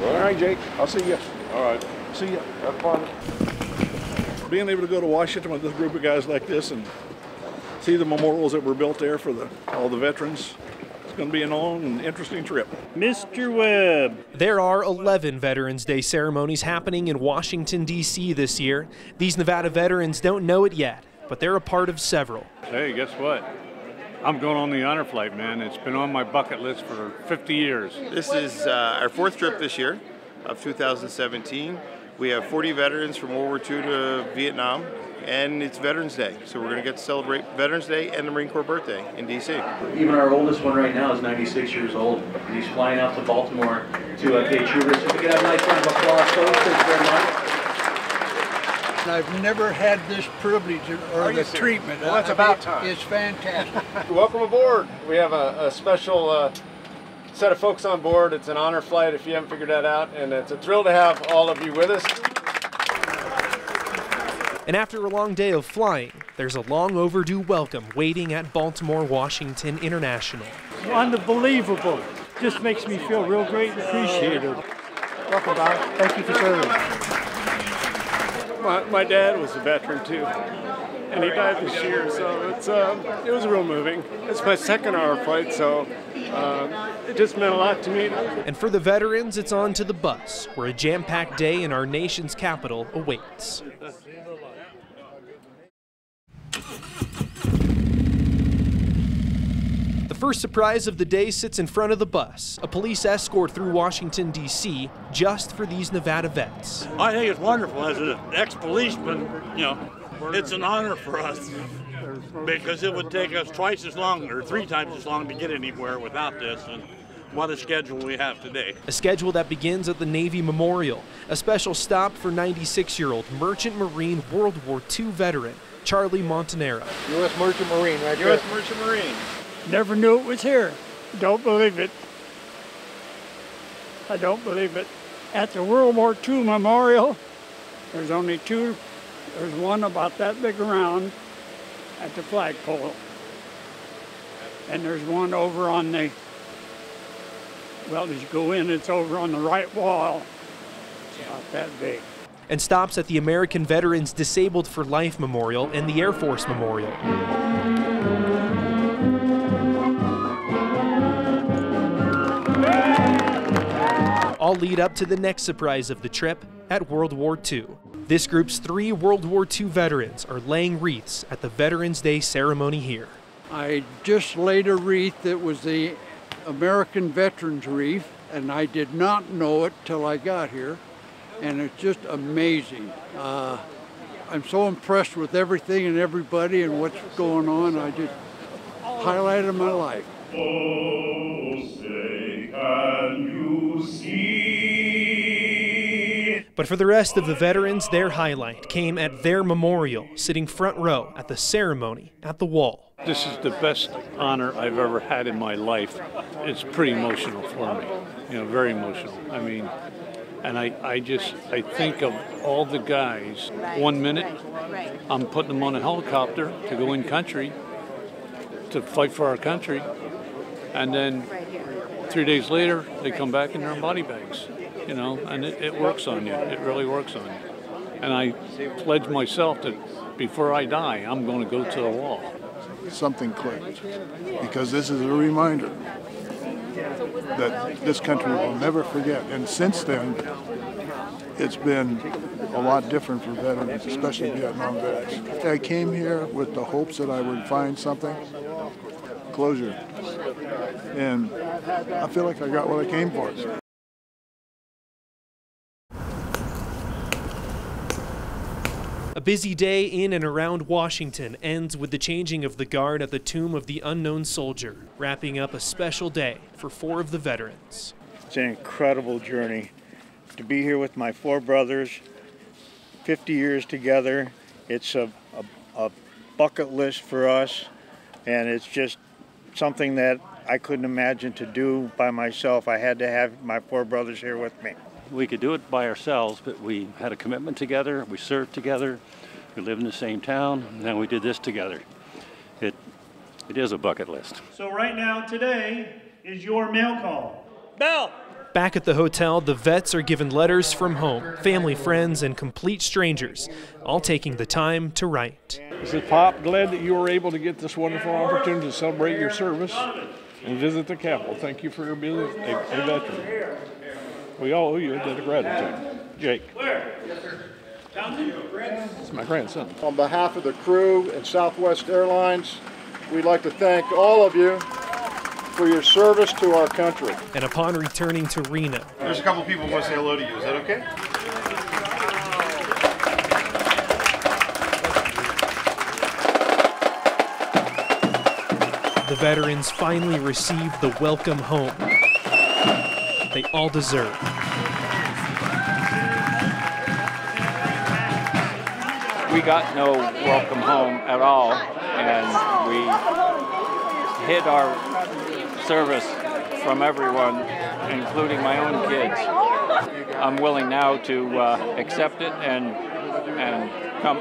All right, Jake. I'll see you. All right. See you. Have fun. Being able to go to Washington with this group of guys like this and see the memorials that were built there for all the veterans, it's going to be a long and interesting trip. Mr. Webb. There are 11 Veterans Day ceremonies happening in Washington, D.C. this year. These Nevada veterans don't know it yet, but they're a part of several. Hey, guess what? I'm going on the honor flight, man. It's been on my bucket list for 50 years. This is our fourth trip this year of 2017. We have 40 veterans from World War II to Vietnam, and it's Veterans Day. So we're going to get to celebrate Veterans Day and the Marine Corps birthday in D.C. Even our oldest one right now is 96 years old, and he's flying out to Baltimore to pay tribute. So we can have a nice round of applause, folks. Thanks very much. I've never had this privilege or the treatment. Well, that's about time. It's fantastic. Welcome aboard. We have a special set of folks on board. It's an honor flight if you haven't figured that out, and it's a thrill to have all of you with us. And after a long day of flying, there's a long overdue welcome waiting at Baltimore Washington International. Unbelievable. Just makes me feel real great and appreciated. Welcome, Bob. Thank you for serving. My dad was a veteran too, and he died this year, so it was real moving. It's my second hour flight, so it just meant a lot to me. And for the veterans, it's on to the bus, where a jam-packed day in our nation's capital awaits. The first surprise of the day sits in front of the bus, a police escort through Washington, D.C., just for these Nevada vets. I think it's wonderful. As an ex-policeman, it's an honor for us because it would take us twice as long or 3 times as long to get anywhere without this. And what a schedule we have today. A schedule that begins at the Navy Memorial, a special stop for 96-year-old Merchant Marine World War II veteran Charlie Montanaro. U.S. Merchant Marine, right there. U.S. Merchant Marine. Never knew it was here. Don't believe it. I don't believe it. At the World War II Memorial, there's only 2. There's one about that big around at the flagpole. And there's one over on the, well, as you go in, it's over on the right wall. It's about that big. And stops at the American Veterans Disabled for Life Memorial and the Air Force Memorial. All lead up to the next surprise of the trip at World War II. This group's 3 World War II veterans are laying wreaths at the Veterans Day ceremony here. I just laid a wreath that was the American Veterans wreath, and I did not know it till I got here, and it's just amazing. I'm so impressed with everything and everybody and what's going on. I just highlighted my life. Oh, say can you see? But for the rest of the veterans, their highlight came at their memorial, sitting front row at the ceremony at the wall. This is the best honor I've ever had in my life. It's pretty emotional for me, very emotional. I mean, and I think of all the guys. 1 minute, I'm putting them on a helicopter to go in country, to fight for our country, and then 3 days later, they come back and they're in body bags, and it works on you. It really works on you. And I pledge myself that before I die, I'm going to go to the wall. Something clicked, because this is a reminder that this country will never forget. And since then, it's been a lot different for veterans, especially Vietnam vets. I came here with the hopes that I would find something, closure, and I feel like I got what I came for. A busy day in and around Washington ends with the changing of the guard at the tomb of the unknown soldier, wrapping up a special day for 4 of the veterans. It's an incredible journey. To be here with my 4 brothers, 50 years together, it's a bucket list for us, and it's just something that I couldn't imagine to do by myself. I had to have my 4 brothers here with me. We could do it by ourselves, but we had a commitment together, we served together, we live in the same town, and then we did this together. It is a bucket list. So right now, today, is your mail call. Bell! Back at the hotel, the vets are given letters from home, family, friends, and complete strangers, all taking the time to write. This is Pop. Glad that you were able to get this wonderful opportunity to celebrate your service and visit the Capitol. Thank you for being a veteran. We all owe you a debt of gratitude. Jake. It's my grandson. On behalf of the crew and Southwest Airlines, we'd like to thank all of you for your service to our country. And upon returning to Reno, there's a couple people who want to say hello to you. Is that okay? the veterans finally received the welcome home they all deserve. We got no welcome home at all, and we hid our service from everyone, including my own kids. I'm willing now to accept it and come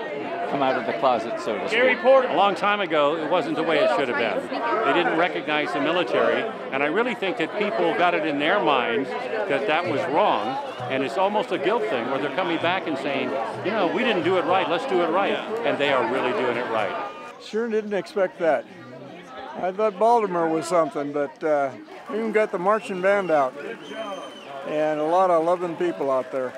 out of the closet, so to speak. Gary Porter, a long time ago, it wasn't the way it should have been. They didn't recognize the military, and I really think that people got it in their minds that that was wrong, and it's almost a guilt thing where they're coming back and saying, you know, we didn't do it right, let's do it right, and they are really doing it right. Sure didn't expect that. I thought Baltimore was something, but we even got the marching band out, and a lot of loving people out there.